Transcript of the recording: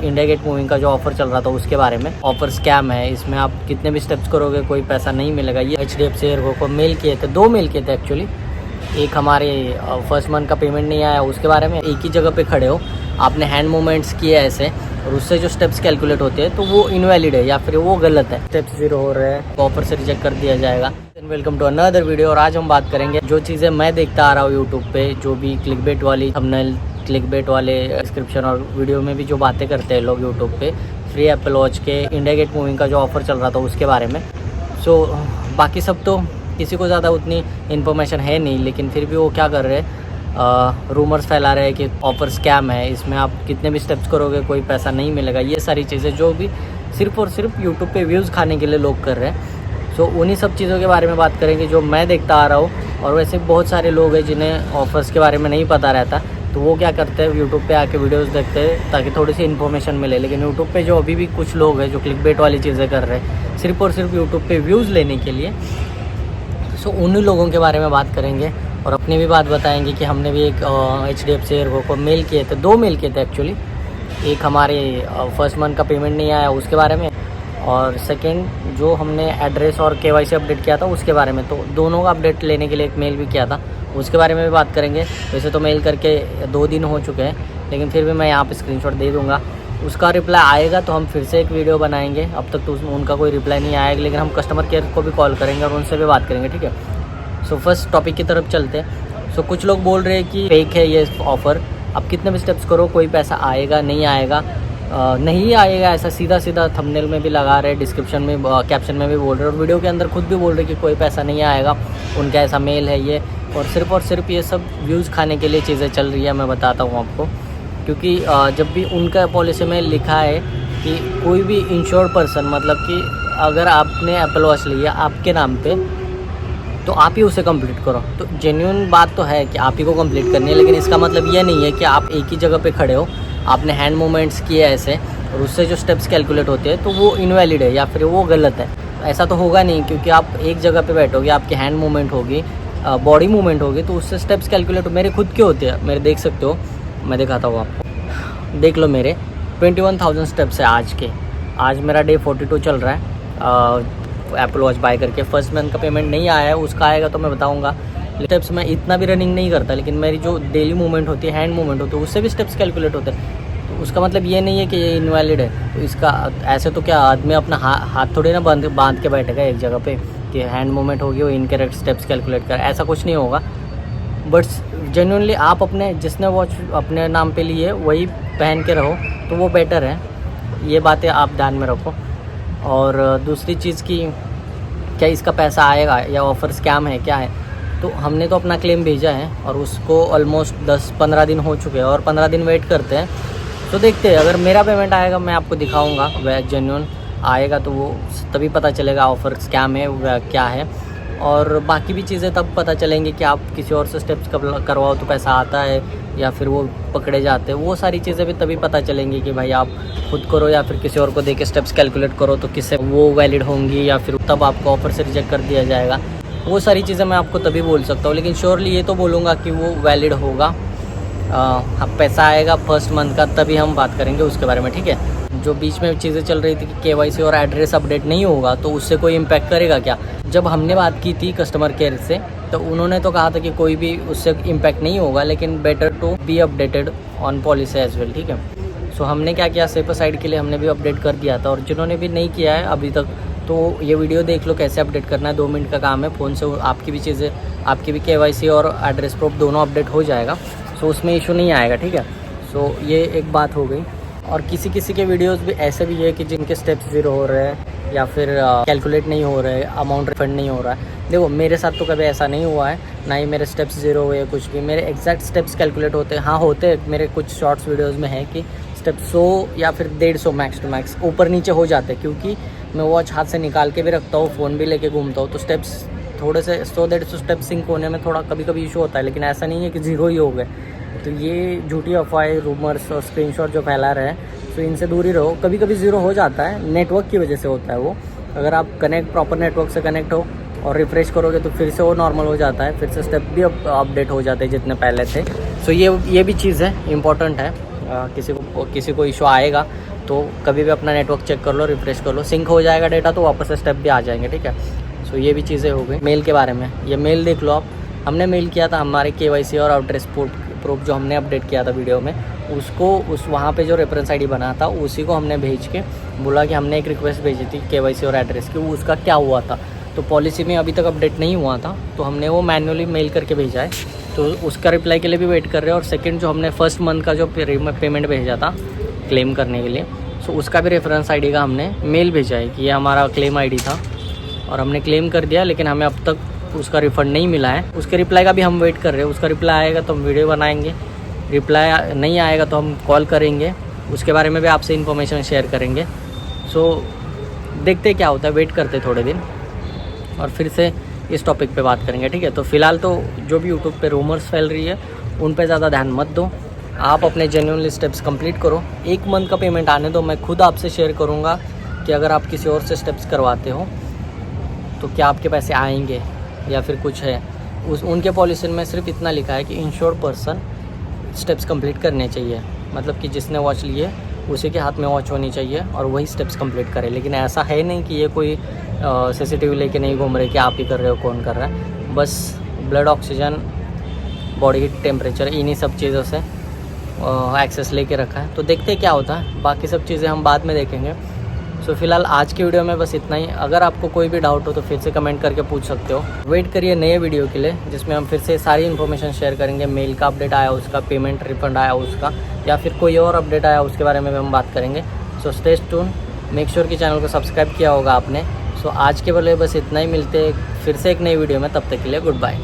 India gate moving का जो offer चल रहा था उसके बारे में। ऑफर स्कैम है, इसमें आप कितने भी स्टेप्स करोगे कोई पैसा नहीं मिलेगा। ये HDFC एयरगो को मेल किए थे, 2 मेल किए थे एक्चुअली। एक हमारे फर्स्ट मंथ का पेमेंट नहीं आया उसके बारे में। एक ही जगह पे खड़े हो, आपने हैंड मूवमेंट्स किए ऐसे और उससे जो स्टेप्स कैलकुलेट होते हैं तो वो इनवैलिड है या फिर वो गलत है, स्टेप्स 0 हो रहे हैं, ऑफर से रिजेक्ट कर दिया जाएगा। Welcome to another video. और आज हम बात करेंगे जो चीज़ें मैं देखता आ रहा हूँ यूट्यूब पे, जो भी क्लिकबेट वाली थंबनेल, क्लिकबेट वाले डिस्क्रिप्शन और वीडियो में भी जो बातें करते हैं लोग यूट्यूब पे, फ्री एप्पल वॉच के इंडिया गेट मूविंग का जो ऑफ़र चल रहा था उसके बारे में। सो बाकी सब तो किसी को ज़्यादा उतनी इन्फॉर्मेशन है नहीं, लेकिन फिर भी वो क्या कर रहे हैं, रूमर्स फैला रहे हैं कि ऑफ़र स्कैम है, इसमें आप कितने भी स्टेप्स करोगे कोई पैसा नहीं मिलेगा। ये सारी चीज़ें जो भी सिर्फ़ और सिर्फ यूट्यूब पे व्यूज़ खाने के लिए लोग कर रहे हैं। सो उन्हीं सब चीज़ों के बारे में बात करेंगे जो मैं देखता आ रहा हूँ। और वैसे बहुत सारे लोग हैं जिन्हें ऑफ़र्स के बारे में नहीं पता रहता, तो वो क्या करते हैं, यूट्यूब पे आके वीडियोस देखते हैं ताकि थोड़ी सी इन्फॉर्मेशन मिले। लेकिन यूट्यूब पे जो अभी भी कुछ लोग हैं जो क्लिकबेट वाली चीज़ें कर रहे हैं सिर्फ़ और सिर्फ यूट्यूब पे व्यूज़ लेने के लिए, सो उन्हीं लोगों के बारे में बात करेंगे और अपनी भी बात बताएंगे कि हमने भी एक HDFC एयरगो को मेल किए थे, 2 मेल किए थे एक्चुअली। एक हमारे फर्स्ट मंथ का पेमेंट नहीं आया उसके बारे में, और सेकंड जो हमने एड्रेस और KYC अपडेट किया था उसके बारे में। तो दोनों का अपडेट लेने के लिए एक मेल भी किया था, उसके बारे में भी बात करेंगे। वैसे तो मेल करके 2 दिन हो चुके हैं, लेकिन फिर भी मैं यहाँ पे स्क्रीनशॉट दे दूँगा। उसका रिप्लाई आएगा तो हम फिर से एक वीडियो बनाएंगे। अब तक तो उनका कोई रिप्लाई नहीं आएगा, लेकिन हम कस्टमर केयर को भी कॉल करेंगे और उनसे भी बात करेंगे, ठीक है। सो फर्स्ट टॉपिक की तरफ चलते हैं। सो कुछ लोग बोल रहे हैं कि फेक है ये ऑफ़र, आप कितने भी स्टेप्स करो कोई पैसा आएगा नहीं आएगा, नहीं आएगा, ऐसा सीधा सीधा थंबनेल में भी लगा रहे, डिस्क्रिप्शन में कैप्शन में भी बोल रहे और वीडियो के अंदर खुद भी बोल रहे कि कोई पैसा नहीं आएगा, उनका ऐसा मेल है ये। और सिर्फ ये सब व्यूज़ खाने के लिए चीज़ें चल रही है। मैं बताता हूँ आपको, क्योंकि जब भी उनका पॉलिसी में लिखा है कि कोई भी इंश्योर्ड पर्सन, मतलब कि अगर आपने एप्पल वॉच लिया आपके नाम पे तो आप ही उसे कंप्लीट करो। तो जेन्युइन बात तो है कि आप ही को कंप्लीट करनी है, लेकिन इसका मतलब ये नहीं है कि आप एक ही जगह पे खड़े हो, आपने हैंड मूवमेंट्स किए ऐसे और उससे जो स्टेप्स कैलकुलेट होते हैं तो वो इनवैलिड है या फिर वो गलत है। ऐसा तो होगा नहीं, क्योंकि आप एक जगह पे बैठोगे, आपकी हैंड मूवमेंट होगी, बॉडी मूवमेंट होगी, तो उससे स्टेप्स कैलकुलेट मेरे खुद के होते हैं। मेरे देख सकते हो, मैं दिखाता हूँ आपको, देख लो मेरे 21,000 स्टेप्स है आज के। आज मेरा डे 42 चल रहा है एप्पल वॉच बाय करके। फर्स्ट मंथ का पेमेंट नहीं आया है, उसका आएगा तो मैं बताऊंगा। स्टेप्स मैं इतना भी रनिंग नहीं करता, लेकिन मेरी जो डेली मूवमेंट होती है, हैंड मूवमेंट होती है, उससे भी स्टेप्स कैलकुलेट होते हैं। तो उसका मतलब ये नहीं है कि ये इनवैलिड है। तो इसका ऐसे तो क्या आदमी अपना हाथ थोड़ी ना बांध के बैठेगा एक जगह पे कि हैंड मूवमेंट होगी वो इनकरेक्ट स्टेप्स कैलकुलेट कर, ऐसा कुछ नहीं होगा। बट जेन्युइनली आप अपने जिसने वॉच अपने नाम पे ली है वही पहन के रहो तो वो बेटर है। ये बातें आप ध्यान में रखो। और दूसरी चीज़ की, क्या इसका पैसा आएगा या ऑफ़र स्कैम है क्या है, तो हमने तो अपना क्लेम भेजा है और उसको ऑलमोस्ट 10-15 दिन हो चुके हैं और 15 दिन वेट करते हैं। तो देखते हैं, अगर मेरा पेमेंट आएगा मैं आपको दिखाऊंगा, वह जेन्युइन आएगा तो वो तभी पता चलेगा ऑफ़र स्कैम है वह क्या है। और बाकी भी चीज़ें तब पता चलेंगी कि आप किसी और से स्टेप्स कब करवाओ तो पैसा आता है या फिर वो पकड़े जाते हैं। वो सारी चीज़ें भी तभी पता चलेंगी कि भाई आप खुद करो या फिर किसी और को दे के स्टेप्स कैलकुलेट करो तो किससे वो वैलिड होंगी या फिर तब आपको ऑफ़र से रिजेक्ट कर दिया जाएगा। वो सारी चीज़ें मैं आपको तभी बोल सकता हूँ, लेकिन श्योरली ये तो बोलूँगा कि वो वैलिड होगा। पैसा आएगा फर्स्ट मंथ का तभी हम बात करेंगे उसके बारे में, ठीक है। जो बीच में चीज़ें चल रही थी कि KYC और एड्रेस अपडेट नहीं होगा तो उससे कोई इम्पैक्ट करेगा क्या। जब हमने बात की थी कस्टमर केयर से तो उन्होंने तो कहा था कि कोई भी उससे इम्पैक्ट नहीं होगा, लेकिन better to be updated on policy as well, ठीक है। सो हमने क्या किया, सेफर साइड के लिए हमने भी अपडेट कर दिया था। और जिन्होंने भी नहीं किया है अभी तक तो ये वीडियो देख लो कैसे अपडेट करना है। 2 मिनट का काम है, फ़ोन से आपकी भी चीज़ें, आपकी भी KYC और एड्रेस प्रूफ दोनों अपडेट हो जाएगा। सो उसमें इशू नहीं आएगा, ठीक है। सो ये एक बात हो गई। और किसी के वीडियोस भी ऐसे भी है कि जिनके स्टेप्स 0 हो रहे हैं या फिर कैलकुलेट नहीं हो रहे, अमाउंट रिफंड नहीं हो रहा है। देखो मेरे साथ तो कभी ऐसा नहीं हुआ है, ना ही मेरे स्टेप्स 0 हुए कुछ भी। मेरे एग्जैक्ट स्टेप्स कैलकुलेट होते हैं, हाँ होते हैं। मेरे कुछ शॉर्ट्स वीडियोज़ में है कि स्टेप्स 100 या फिर 150 मैक्स टू मैक्स ऊपर नीचे हो जाते हैं, क्योंकि मैं वॉच हाथ से निकाल के भी रखता हूँ, फ़ोन भी लेके घूमता हूँ, तो स्टेप्स थोड़े से 100-150 स्टेप्स सिंक होने में थोड़ा कभी कभी इशू होता है। लेकिन ऐसा नहीं है कि 0 ही हो गए। तो ये झूठी अफवाहें, रूमर्स और स्क्रीनशॉट जो फैला रहे हैं, तो इनसे दूर ही रहो। कभी कभी 0 हो जाता है, नेटवर्क की वजह से होता है वो। अगर आप प्रॉपर नेटवर्क से कनेक्ट हो और रिफ़्रेश करोगे तो फिर से वो नॉर्मल हो जाता है, फिर से स्टेप भी अपडेट हो जाते हैं जितने पहले थे। सो ये भी चीज़ है, इम्पॉर्टेंट है। किसी को इशू आएगा तो कभी भी अपना नेटवर्क चेक कर लो, रिफ्रेश कर लो, सिंक हो जाएगा डेटा तो वापस से स्टेप भी आ जाएंगे, ठीक है। सो ये भी चीज़ें हो गई। मेल के बारे में, ये मेल देख लो आप, हमने मेल किया था हमारे KYC और एड्रेस प्रूफ जो हमने अपडेट किया था वीडियो में, उसको उस वहाँ पे जो रेफरेंस आईडी बना था उसी को हमने भेज के बोला कि हमने एक रिक्वेस्ट भेजी थी KYC और एड्रेस की, वो उसका क्या हुआ था। तो पॉलिसी में अभी तक अपडेट नहीं हुआ था, तो हमने वो मैन्युअली मेल करके भेजा है, तो उसका रिप्लाई के लिए भी वेट कर रहे हैं। और सेकंड जो हमने फर्स्ट मंथ का जो पेमेंट भेजा था क्लेम करने के लिए, सो उसका भी रेफरेंस आईडी का हमने मेल भेजा है कि ये हमारा क्लेम आईडी था और हमने क्लेम कर दिया, लेकिन हमें अब तक उसका रिफ़ंड नहीं मिला है। उसके रिप्लाई का भी हम वेट कर रहे हैं। उसका रिप्लाई आएगा तो हम वीडियो बनाएंगे, रिप्लाई नहीं आएगा तो हम कॉल करेंगे, उसके बारे में भी आपसे इन्फॉर्मेशन शेयर करेंगे। सो देखते क्या होता है, वेट करते थोड़े दिन और फिर से इस टॉपिक पे बात करेंगे, ठीक है। तो फिलहाल तो जो भी यूट्यूब पे रूमर्स फैल रही है उन पे ज़्यादा ध्यान मत दो, आप अपने जेन्युइनली स्टेप्स कंप्लीट करो। 1 मंथ का पेमेंट आने दो, मैं खुद आपसे शेयर करूँगा कि अगर आप किसी और से स्टेप्स करवाते हो तो क्या आपके पैसे आएंगे या फिर कुछ है। उनके पॉलिसी में सिर्फ इतना लिखा है कि इंश्योर्ड पर्सन स्टेप्स कंप्लीट करने चाहिए, मतलब कि जिसने वॉच लिए उसी के हाथ में वॉच होनी चाहिए और वही स्टेप्स कंप्लीट करे। लेकिन ऐसा है नहीं कि ये कोई CCTV लेके नहीं घूम रहे कि आप ही कर रहे हो, कौन कर रहा है। बस blood oxygen, body heat, temperature, इन्हीं सब चीज़ों से एक्सेस लेके रखा है। तो देखते क्या होता है, बाकी सब चीज़ें हम बाद में देखेंगे। सो फिलहाल आज की वीडियो में बस इतना ही। अगर आपको कोई भी डाउट हो तो फिर से कमेंट करके पूछ सकते हो। वेट करिए नए वीडियो के लिए जिसमें हम फिर से सारी इन्फॉर्मेशन शेयर करेंगे। मेल का अपडेट आया उसका, पेमेंट रिफंड आया उसका, या फिर कोई और अपडेट आया उसके बारे में भी हम बात करेंगे। So stay tune, make sure कि चैनल को सब्सक्राइब किया होगा आपने। सो आज के लिए बस इतना ही, मिलते फिर से एक नई वीडियो में, तब तक के लिए गुड बाय।